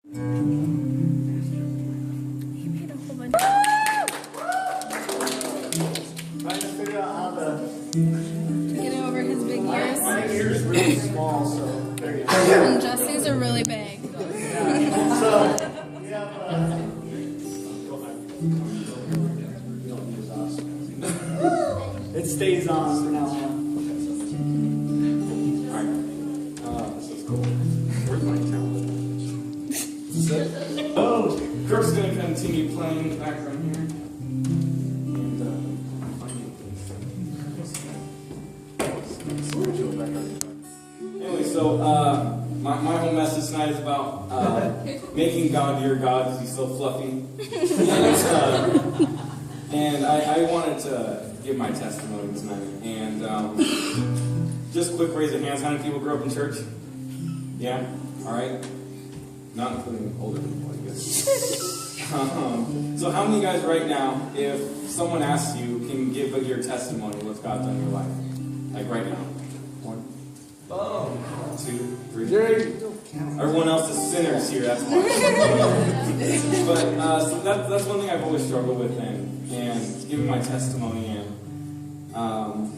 He made a whole bunch. Trying to figure out how to. Getting over his big ears. My ears really small, so there you go. And Jesse's are really big. So we have. It stays on from now on. This is cool. Where's my tablet? Oh, Kirk's gonna continue playing in the background here. Anyway, so my whole message tonight is about making God your God because he's so fluffy. And I wanted to give my testimony tonight. And just quick raise of hands. How many people grew up in church? Yeah? All right. Not including older people, I guess. So how many of you guys right now, if someone asks you, can give your testimony, what's God's done in your life? Like right now. 1, 2, 3. Everyone else is sinners here, that's why. But so that's one thing I've always struggled with and giving my testimony and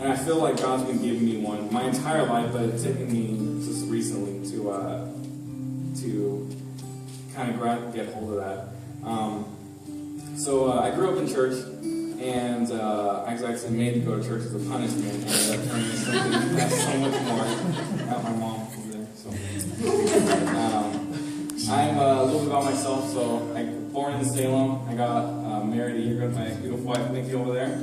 I feel like God's been giving me one my entire life, but it's taken me just recently to kind of get hold of that. So I grew up in church, and I was actually made to go to church as a punishment, and ended up turning into something that's so much more. Got my mom over there. So I'm a little bit about myself. So I was born in Salem. I got married a year ago to my beautiful wife Nikki over there.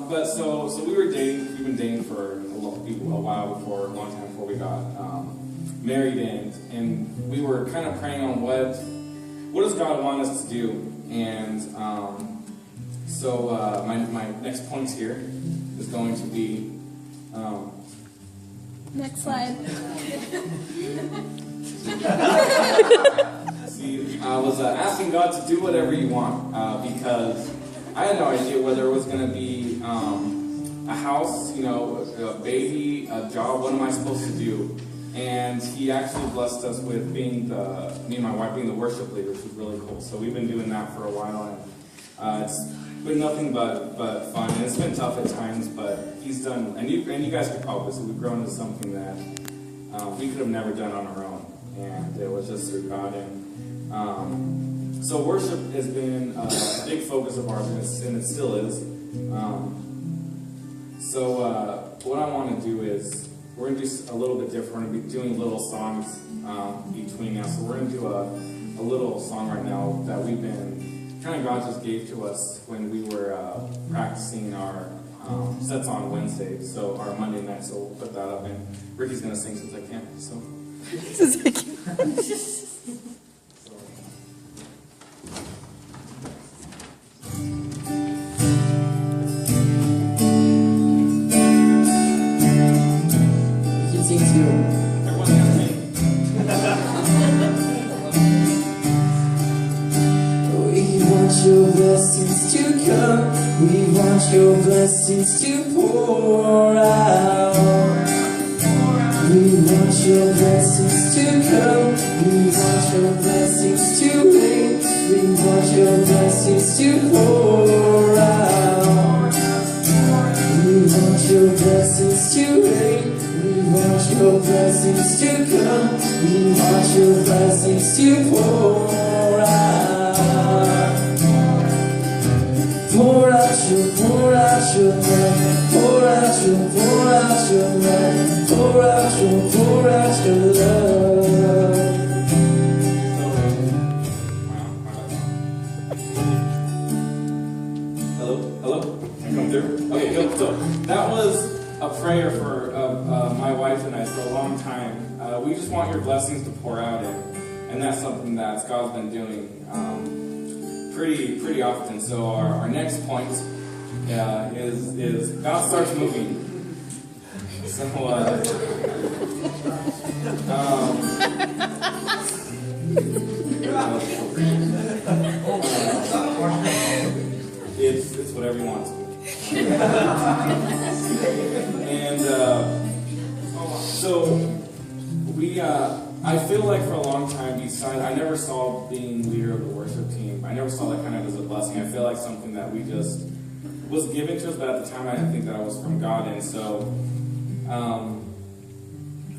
But so we were dating. We've been dating for a long time before we got married, and we were kind of praying on what does God want us to do. And so my next point here is going to be Next slide. See, I was asking God to do whatever you want because I had no idea whether it was going to be a house, a baby, a job. What am I supposed to do? And He actually blessed us with me and my wife being the worship leader, which was really cool. So we've been doing that for a while, and it's been nothing but fun. And it's been tough at times, but He's done. And you guys could probably see we've grown into something that we could have never done on our own, and it was just through God. And so worship has been a big focus of ours, and it still is. So what I want to do is we're going to do a little bit different. We're going to be doing little songs between now. So we're going to do a little song right now that we've been, kind of God just gave to us when we were practicing our sets on Wednesday, so our Monday night. So we'll put that up, and Ricky's going to sing since I can't. So. Your blessings to come, we want your blessings to pour out. We want your blessings to come, we want your blessings to rain, we want your blessings to pour out. We want your blessings to rain, we want your blessings to come, we want your blessings to pour out. Pour out your love, pour out your love, pour out your love. Hello? Can I come through? Okay, good. So that was a prayer for my wife and I for a long time. We just want your blessings to pour out, and that's something that God's been doing pretty often. So our next point is God starts moving. So it's whatever you want to. And so I feel like for a long time, I never saw being leader of the worship team. I never saw that kind of as a blessing. I feel like something that we just was given to us, but at the time I didn't think that I was from God. And so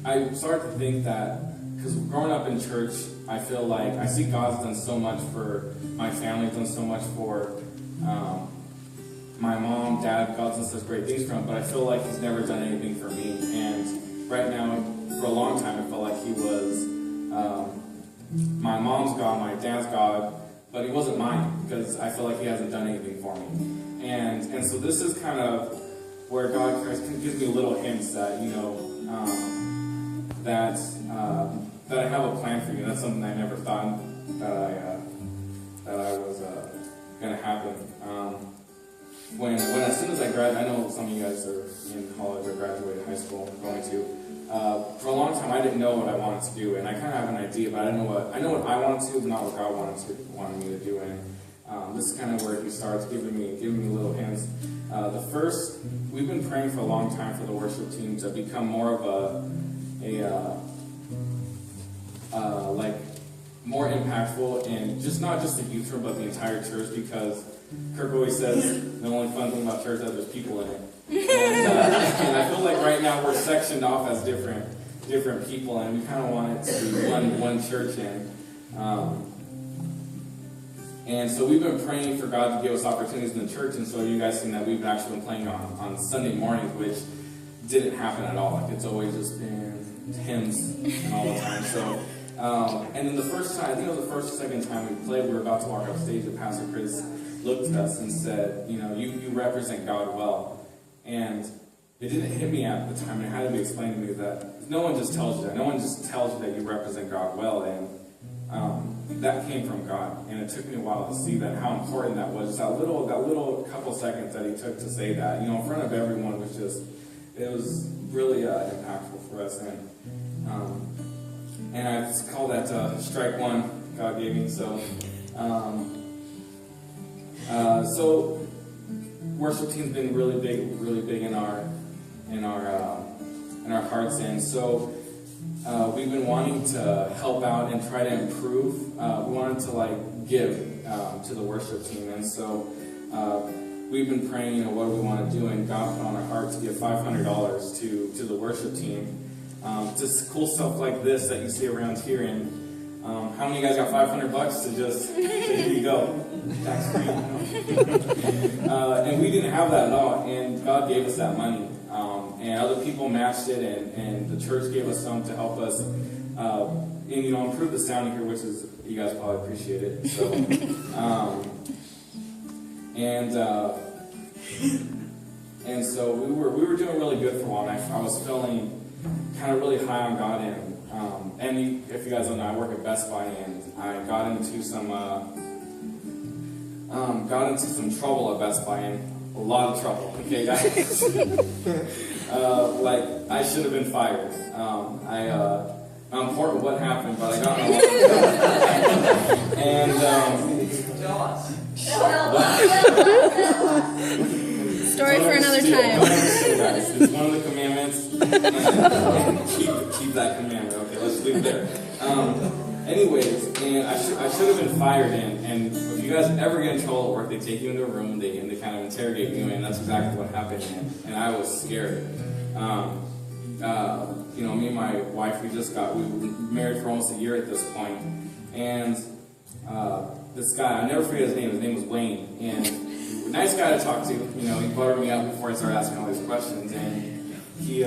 I started to think that, because growing up in church, I feel like I see God's done so much for my family, done so much for my mom, dad. God's done such great things for him, but I feel like he's never done anything for me. And right now, for a long time, I felt like he was my mom's God, my dad's God, but he wasn't mine, because I feel like he hasn't done anything for me. And so this is kind of where God gives me little hints that, that I have a plan for you. That's something I never thought that I was going to happen. When as soon as I graduated, I know some of you guys are in college or graduated high school, going to. For a long time, I didn't know what I wanted to do, and I kind of have an idea, but I know what I wanted to, but not what God wanted me to do. And this is kind of where He starts giving me little hints. We've been praying for a long time for the worship team to become more of more impactful, and not just the youth room, but the entire church, because Kirk always says the only fun thing about church is that there's people in it. And I feel like right now we're sectioned off as different people, and we kind of want it to be one church in. And so we've been praying for God to give us opportunities in the church, and so you guys seen that we've actually been playing on Sunday mornings, which didn't happen at all. Like, it's always just been hymns and all the time. So, and then the first time, I think it was the first or second time we played, we were about to walk off stage, and Pastor Chris looked at us and said, you represent God well. And it didn't hit me at the time, and it had to be explained to me that no one just tells you that. No one just tells you that you represent God well, and that came from God. And it took me a while to see that, how important that was. Just that little couple seconds that he took to say that, in front of everyone, it was really impactful for us. And I call that strike one God gave me. So, worship team's been really big in our hearts, and so we've been wanting to help out and try to improve. We wanted to give to the worship team, and so we've been praying, what do we want to do, and God put on our heart to give $500 to the worship team. Just cool stuff like this that you see around here, and how many of you guys got $500 to just say, here you go, tax free? And we didn't have that at all, and God gave us that money, and other people matched it, and the church gave us some to help us, improve the sound here, which is, you guys probably appreciate it. So, and so we were doing really good for a while, and I was feeling kind of really high on God, and if you guys don't know, I work at Best Buy, and I got into some trouble at Best Buy, and a lot of trouble. Okay, guys, I should have been fired. Not important what happened, but I got in a lot of Story for another time. It's one of the commandments. And keep that commandment. Okay, let's leave it there. Anyways, and I should have been fired, and if you guys ever get in trouble at work, they take you into a room, they kind of interrogate you, and that's exactly what happened, and I was scared. Me and my wife, we were married for almost a year at this point, and this guy, I'll never forget his name was Wayne, and nice guy to talk to, he buttered me up before I started asking all these questions, and he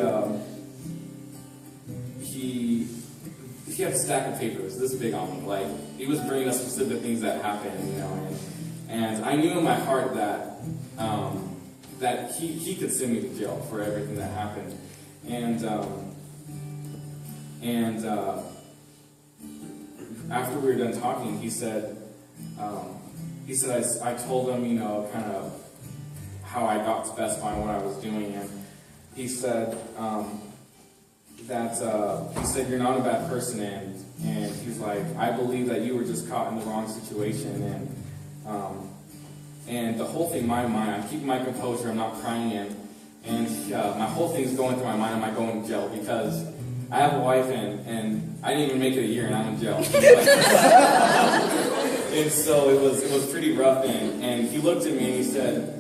had a stack of papers this big on me, he was bringing us specific things that happened, and I knew in my heart that he could send me to jail for everything that happened, and after we were done talking, he said I told him, kind of how I got to Best Buy and what I was doing, and he said you're not a bad person, and he's like, I believe that you were just caught in the wrong situation, and the whole thing in my mind, I'm keeping my composure, I'm not crying, and my whole thing's going through my mind, am I going to jail? Because I have a wife, and I didn't even make it a year, and I'm in jail. And so it was pretty rough. And he looked at me and he said,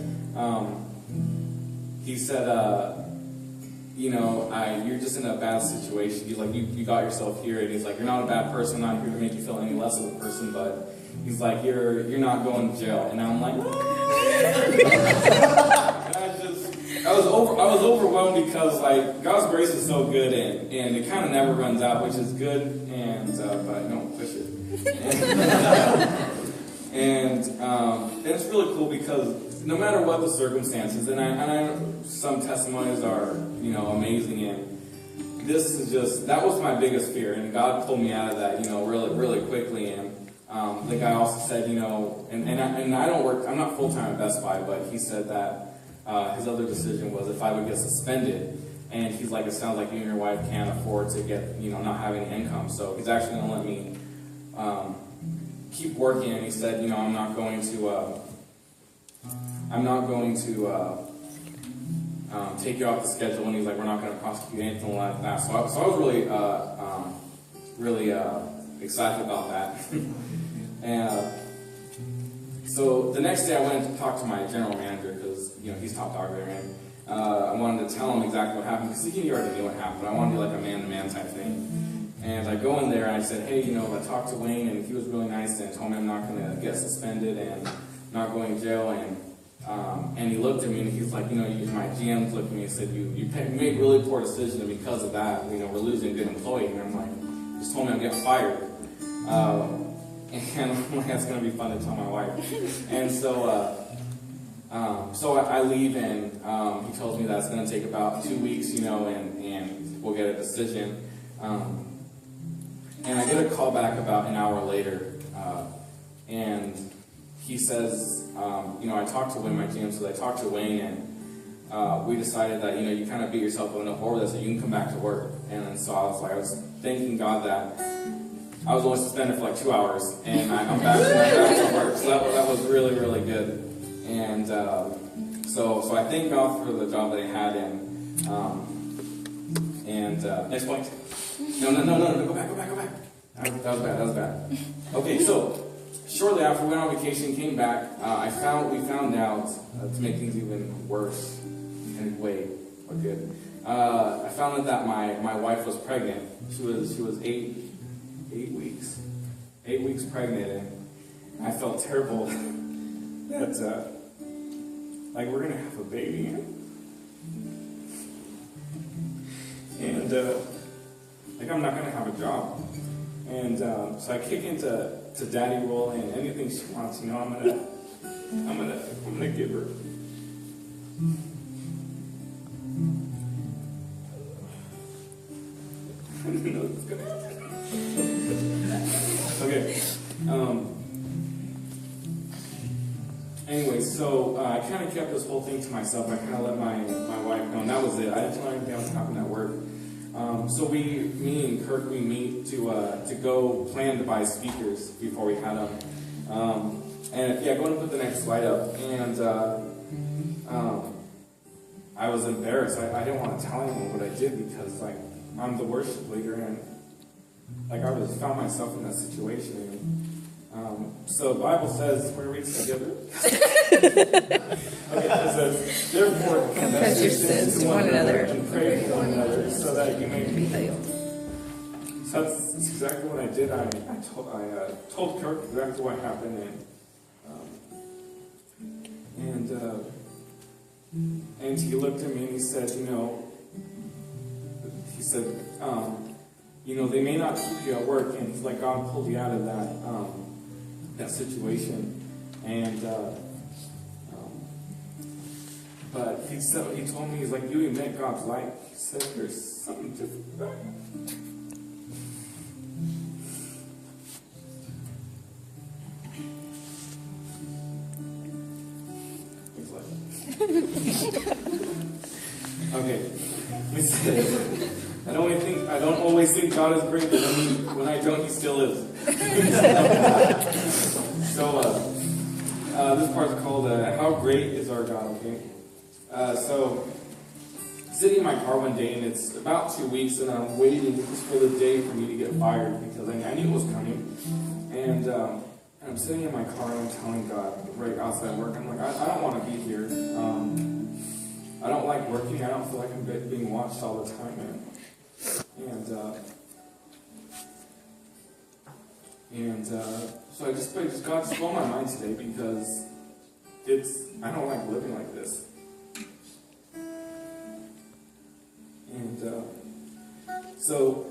you know, you're just in a bad situation. He's like, you got yourself here, and he's like, you're not a bad person. I'm not here to make you feel any less of a person, but he's like, you're not going to jail. And I'm like, and I was overwhelmed because like God's grace is so good, and it kind of never runs out, which is good. And but I don't push it. And it's really cool because no matter what the circumstances, and I know some testimonies are, you know, amazing, and this is just, that was my biggest fear, and God pulled me out of that, you know, really, really quickly. And the guy also said, you know, and I don't work, I'm not full-time at Best Buy, but he said that his other decision was if I would get suspended, and he's like, it sounds like you and your wife can't afford to get, you know, not having income, so he's actually going to let me keep working. And he said, you know, I'm not going to take you off the schedule, and he's like, we're not going to prosecute anything like that. So I was really excited about that. And so the next day I went to talk to my general manager because, you know, he's top dog there, and I wanted to tell him exactly what happened because he already knew what happened, but I wanted to do like a man-to-man type thing. And I go in there and I said, hey, you know, I talked to Wayne, and he was really nice and told me I'm not going to get suspended and not going to jail. And he looked at me and he's like, you know, my GM looked at me and said, you made really poor decisions, and because of that, you know, we're losing a good employee. And I'm like, he just told me I'm getting fired. And I'm like, that's going to be fun to tell my wife. And so I leave, and he tells me that it's going to take about 2 weeks, you know, and we'll get a decision. And I get a call back about an hour later, and he says, you know, I talked to Wayne, my GM, so I talked to Wayne, and we decided that, you know, you kind of beat yourself up enough over this that you can come back to work. And then so I was thanking God that I was only suspended for like 2 hours, and I'm back to work. So that was really, really good. And so I thank God for the job that I had. And next point. No, go back. That was bad. Okay, so shortly after we went on vacation, came back, we found out, to make things even worse, and wait, we're good. I found out that my wife was pregnant. She was 8 weeks pregnant, and I felt terrible that like we're gonna have a baby, and like I'm not gonna have a job, and so I kick into daddy role, and anything she wants, you know, I'm gonna give her. I didn't know it was gonna happen. Okay. Anyway, so I kind of kept this whole thing to myself. I kind of let my wife know, and that was it. I didn't tell anything else happened at work. So me and Kirk, we meet to go plan to buy speakers before we had them. And yeah, go ahead and put the next slide up. And I was embarrassed. I didn't want to tell anyone what I did because like I'm the worship leader, and like I found myself in that situation. So the Bible says, where we together? Okay, it says, therefore, confess your sins to one another and pray for one another, so that you may be healed. So that's exactly what I did. I told Kirk exactly what happened, and he looked at me and he said, you know, they may not keep you at work, and he's like, God pulled you out of that situation, and but he told me, he's like, you emit God's light. He said, there's something different about it. He's like, okay. He said, I don't always think God is great, but when I don't, he still is. So, this part's called How Great is Our God, okay? So sitting in my car one day, and it's about 2 weeks, and I'm waiting just for the day for me to get fired because I knew it was coming. And I'm sitting in my car and I'm telling God right outside work, I'm like, I don't want to be here. I don't like working. I don't feel like I'm being watched all the time. So I just pray, God, just blow my mind today because I don't like living like this. And so,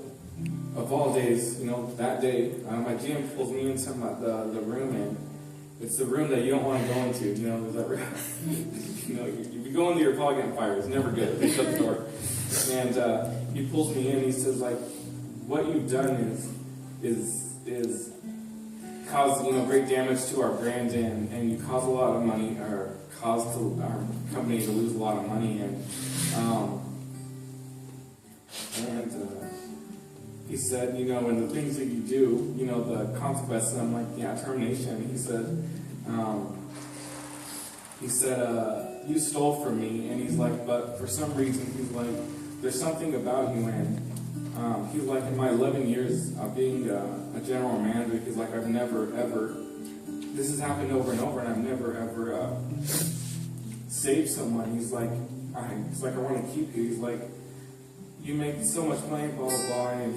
of all days, that day, my GM pulls me into the room, and it's the room that you don't want to go into. There's that room. If you go into, you're probably getting fired. It's never good. They shut the door. And he pulls me in. He says, like, what you've done is caused great damage to our brand, and you cause a lot of money, or caused our company to lose a lot of money, and he said, and the things that you do, the consequences. And I'm like, yeah, termination. He said, you stole from me, and he's like, but for some reason, he's like, there's something about you, and he's like, in my 11 years of being a general manager, he's like, I've never ever, this has happened over and over, and I've never ever saved someone. He's like, I want to keep you. He's like, you make so much money, blah, blah, blah. And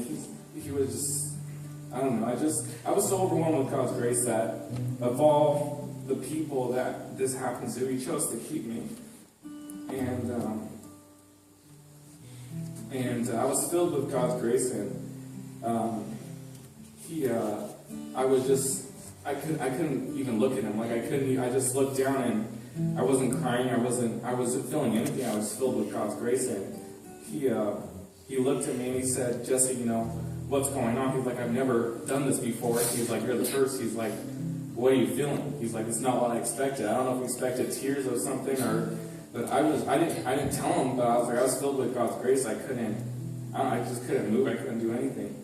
he was just, I don't know, I was so overwhelmed with God's grace that of all the people that this happens to, he chose to keep me. And I was filled with God's grace, and I couldn't even look at him. Like, I just looked down, and I wasn't crying, I wasn't feeling anything. I was filled with God's grace, and he looked at me and he said, Jesse, what's going on? He's like, I've never done this before. He's like, you're the first. He's like, what are you feeling? He's like, it's not what I expected. I don't know if he expected tears or something, but I didn't tell him, but I was filled with God's grace. I just couldn't move. I couldn't do anything.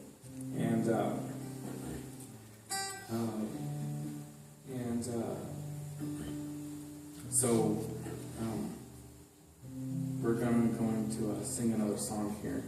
So we're going to sing another song here.